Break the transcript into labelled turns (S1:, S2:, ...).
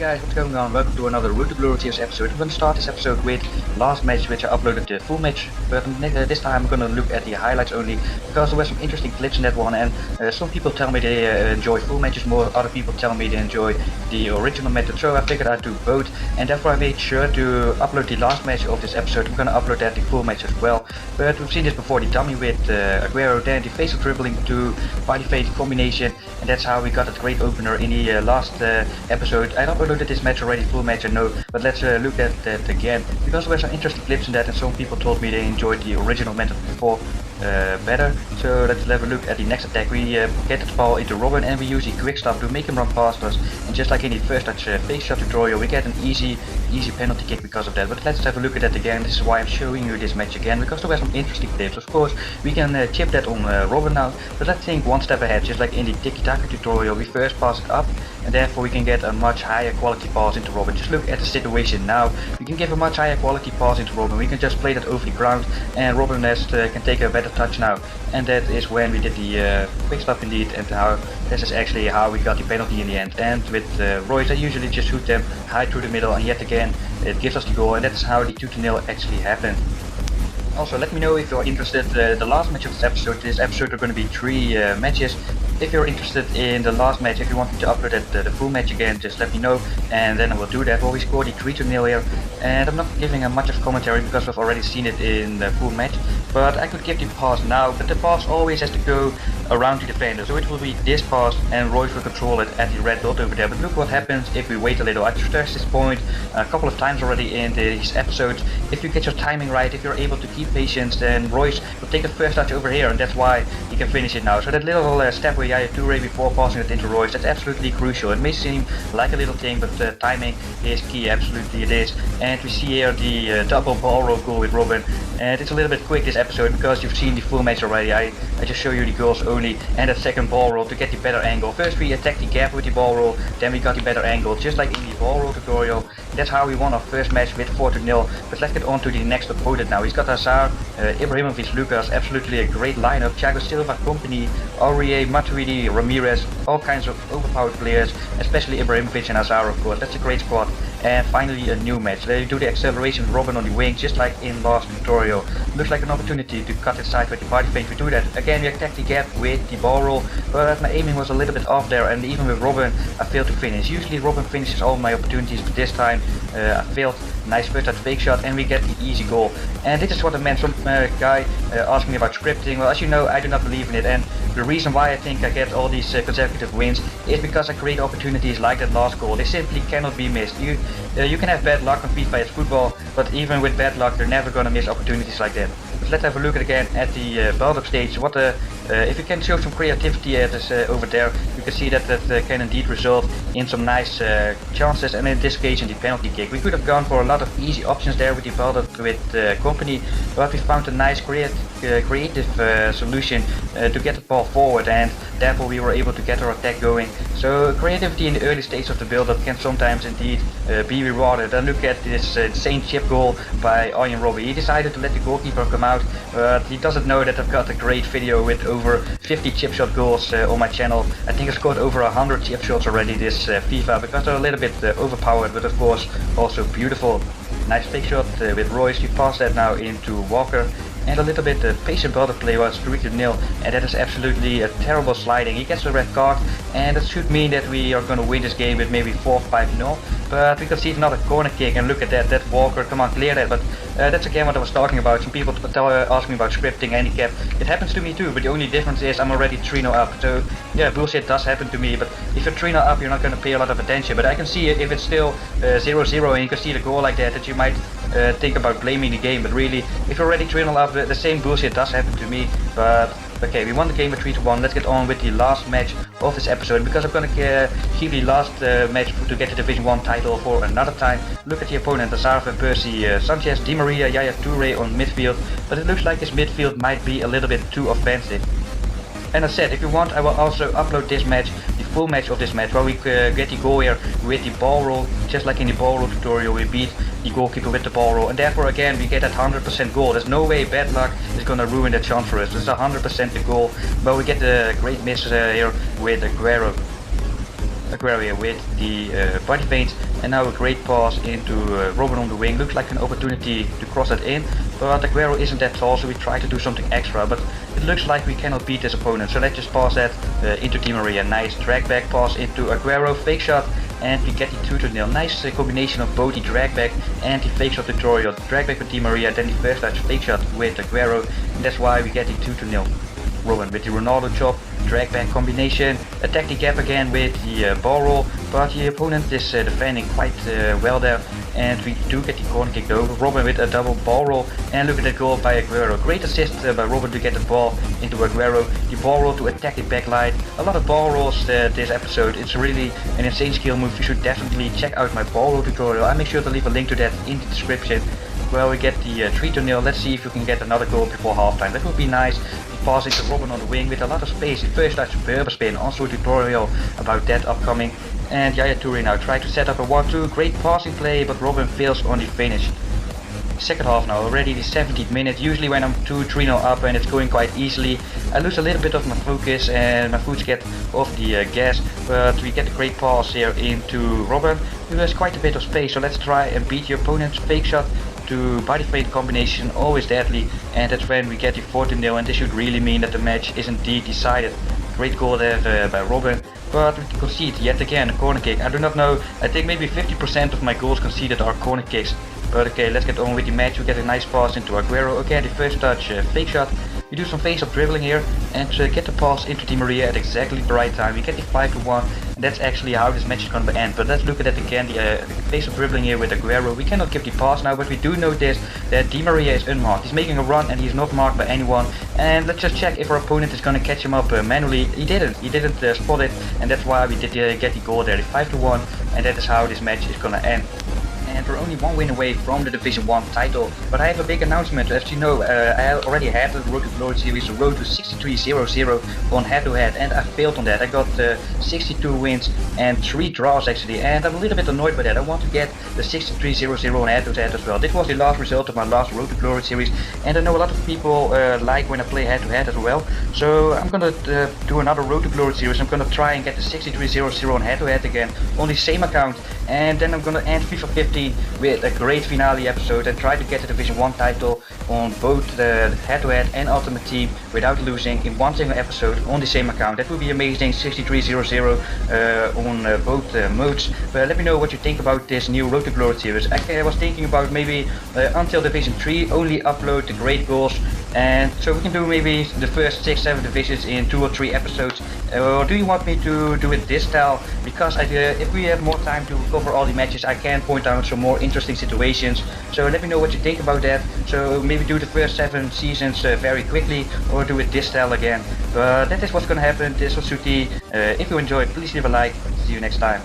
S1: guys, what's going on? Welcome to another Road to Glory Tears episode. I'm going to start this episode with last match, which I uploaded the full match, but this time I'm going to look at the highlights only, because there were some interesting clips in that one, and some people tell me they enjoy full matches more, other people tell me they enjoy the original method, so I figured I'd do both, and therefore I made sure to upload the last match of this episode. I'm going to upload the full match as well, but we've seen this before, the dummy with Aguero, then the face of dribbling to body fade combination, and that's how we got a great opener in the last episode. I uploaded this match already, full match I know, but let's look at that again, because there were some interesting clips in that and some people told me they enjoyed the original method before better. So let's have a look at the next attack. We get the ball into Robin and we use the quick stop to make him run past us, and just like in the first touch fake shot tutorial, we get an easy penalty kick because of that. But let's have a look at that again. This is why I'm showing you this match again, because there were some interesting clips. Of course we can chip that on Robin now, but let's think one step ahead. Just like in the tiki-taka tutorial, we first pass it up and therefore we can get a much higher quality pass into Robin. Just look at the situation now. We can give a much higher quality pass into Robin. We can just play that over the ground and Robin can take a better touch now. And that is when we did the quick stop indeed, and how this is actually how we got the penalty in the end. And with Royce, I usually just shoot them high through the middle, and yet again it gives us the goal, and that's how the 2-0 actually happened. Also, let me know if you're interested. The last match of this episode are going to be 3 matches. If you're interested in the last match, if you want me to upload the full match again, just let me know, and then I will do that. Well, we scored the 3-0 here, and I'm not giving a much of commentary because we've already seen it in the full match, but I could give the pass now, but the pass always has to go around the defender, so it will be this pass and Royce will control it at the red dot over there. But look what happens if we wait a little. I've stressed this point a couple of times already in these episodes. If you get your timing right, if you're able to keep patience, then Royce will take the first touch over here, and that's why he can finish it now. So that little step where Yaya Toure before passing it into Royce, that's absolutely crucial. It may seem like a little thing, but timing is key, absolutely it is. And we see here the double ball roll goal with Robin, and it's a little bit quick this episode because you've seen the full match already. I just show you the goals only and that second ball roll to get the better angle. First we attacked the gap with the ball roll, then we got the better angle, just like in the ball roll tutorial. That's how we won our first match with 4-0. But let's get on to the next opponent now. He's got Hazard, Ibrahimovic, Lucas, absolutely a great lineup. Thiago Silva, Company, Aurier, Matuidi, Ramirez, all kinds of overpowered players, especially Ibrahimovic and Hazard of course. That's a great squad. And finally a new match. They do the acceleration with Robin on the wing, just like in last tutorial. Looks like an opportunity to cut inside with the body fade. We do that. Again we attack the gap with the ball roll, but my aiming was a little bit off there, and even with Robin I failed to finish. Usually Robin finishes all my opportunities, but this time I failed. Nice first touch fake shot, and we get the easy goal. And this is what I meant. Some guy asked me about scripting. Well, as you know, I do not believe in it, and the reason why I think I get all these consecutive wins is because I create opportunities like that last goal. They simply cannot be missed. You can have bad luck on FIFA, it's football, but even with bad luck you're never gonna miss opportunities like that. But let's have a look again at the build-up stage. If you can show some creativity at this, over there, you can see that can indeed result in some nice chances, and in this case in the penalty kick. We could have gone for a lot of easy options there with the build-up with Company, but we found a nice creative solution to get the ball forward, and therefore we were able to get our attack going. So creativity in the early stage of the build-up can sometimes indeed be rewarded. And look at this insane chip goal by Arjen Robben. He decided to let the goalkeeper come out, but he doesn't know that I've got a great video with over 50 chip shot goals on my channel. I think I scored over 100 chip shots already this FIFA, because they're a little bit overpowered, but of course also beautiful. Nice fake shot with Royce. We pass that now into Walker. And a little bit patient build-up play was 3-0, and that is absolutely a terrible sliding. He gets a red card, and that should mean that we are going to win this game with maybe 4-5-0. But we concede another corner kick, and look at that Walker, come on, clear that. But that's again what I was talking about. Some people ask me about scripting, handicap. It happens to me too, but the only difference is I'm already 3-0 up. So yeah, bullshit does happen to me, but if you're 3-0 up you're not going to pay a lot of attention. But I can see if it's still 0-0 and you can see the goal like that you might think about blaming the game. But really, if you're already 3-0 up, the same bullshit does happen to me. But okay, we won the game with 3-1. Let's get on with the last match of this episode, because I'm gonna keep the last match to get the Division 1 title for another time. Look at the opponent: Hazard, Van Persie, Sanchez, Di Maria, Yaya Toure on midfield. But it looks like his midfield might be a little bit too offensive. And I said, if you want, I will also upload this match, the full match of this match, where we get the goal here with the ball roll, just like in the ball roll tutorial. We beat the goalkeeper with the ball roll, and therefore again we get that 100% goal. There's no way bad luck is gonna ruin that chance for us. It's 100% the goal, but we get a great miss here with Aguero. Aguero here with the body feint, and now a great pass into Robin on the wing. Looks like an opportunity to cross that in, but Aguero isn't that tall, so we try to do something extra, but it looks like we cannot beat this opponent. So let's just pass that into Di Maria. Nice drag back pass into Aguero, fake shot, and we get the 2-0. Nice combination of both the drag back and the fake shot tutorial. Drag back with Di Maria, then the first touch fake shot with Aguero, and that's why we get the 2-0. Robin with the Ronaldo chop, drag back combination, attack the gap again with the ball roll, but the opponent is defending quite well there, and we do get the corner kick though. Robin with a double ball roll, and look at that goal by Aguero. Great assist by Robin to get the ball into Aguero, the ball roll to attack the back line. A lot of ball rolls this episode. It's really an insane skill move. You should definitely check out my ball roll tutorial. I'll make sure to leave a link to that in the description. Well, we get the 3-0. Let's see if we can get another goal before halftime. That would be nice. The pass into Robin on the wing with a lot of space. The first touch Berber spin. Also a tutorial about that upcoming. And Yaya Toure now try to set up a 1-2. Great passing play, but Robin fails on the finish. Second half now, already the 17th minute. Usually when I'm 2-3-0 up and it's going quite easily, I lose a little bit of my focus and my foot get off the gas, but we get a great pass here into Robin, who has quite a bit of space. So let's try and beat the opponent's fake shot to body feint combination, always deadly, and that's when we get the 4-0, and this should really mean that the match is indeed decided. Great goal there by Robin, but we concede yet again a corner kick. I do not know, I think maybe 50% of my goals conceded are corner kicks. But okay, let's get on with the match. We get a nice pass into Aguero. Again, the first touch, fake shot. We do some face-up dribbling here and get the pass into Di Maria at exactly the right time. We get the 5-1, and that's actually how this match is going to end. But let's look at that again, the face-up dribbling here with Aguero. We cannot give the pass now, but we do notice that Di Maria is unmarked. He's making a run and he's not marked by anyone. And let's just check if our opponent is going to catch him up manually. He didn't spot it, and that's why we did get the goal there, the 5-1, and that is how this match is going to end. And we're only one win away from the Division 1 title. But I have a big announcement. As you know, I already had the Road to Glory series, the Road to 63-0-0 on head-to-head, and I failed on that. I got 62 wins and 3 draws actually, and I'm a little bit annoyed by that. I want to get the 63-0-0 on head-to-head as well. This was the last result of my last Road to Glory series, and I know a lot of people like when I play head-to-head as well. So I'm gonna do another Road to Glory series. I'm gonna try and get the 63-0-0 on head-to-head again on the same account, and then I'm gonna end FIFA 15 with a great finale episode and try to get the Division 1 title on both the head-to-head and Ultimate Team without losing in one single episode on the same account. That would be amazing. 63-0-0 on both modes. But let me know what you think about this new Road to Glory series. I was thinking about maybe until Division 3 only upload the great goals, and so we can do maybe the first 6-7 divisions in 2 or 3 episodes. Or do you want me to do it this style? Because if we have more time to cover all the matches, I can point out some more interesting situations. So let me know what you think about that. So maybe do the first 7 seasons very quickly, or do it this style again. But that is what's gonna happen. This was Suti. If you enjoyed, please leave a like. See you next time.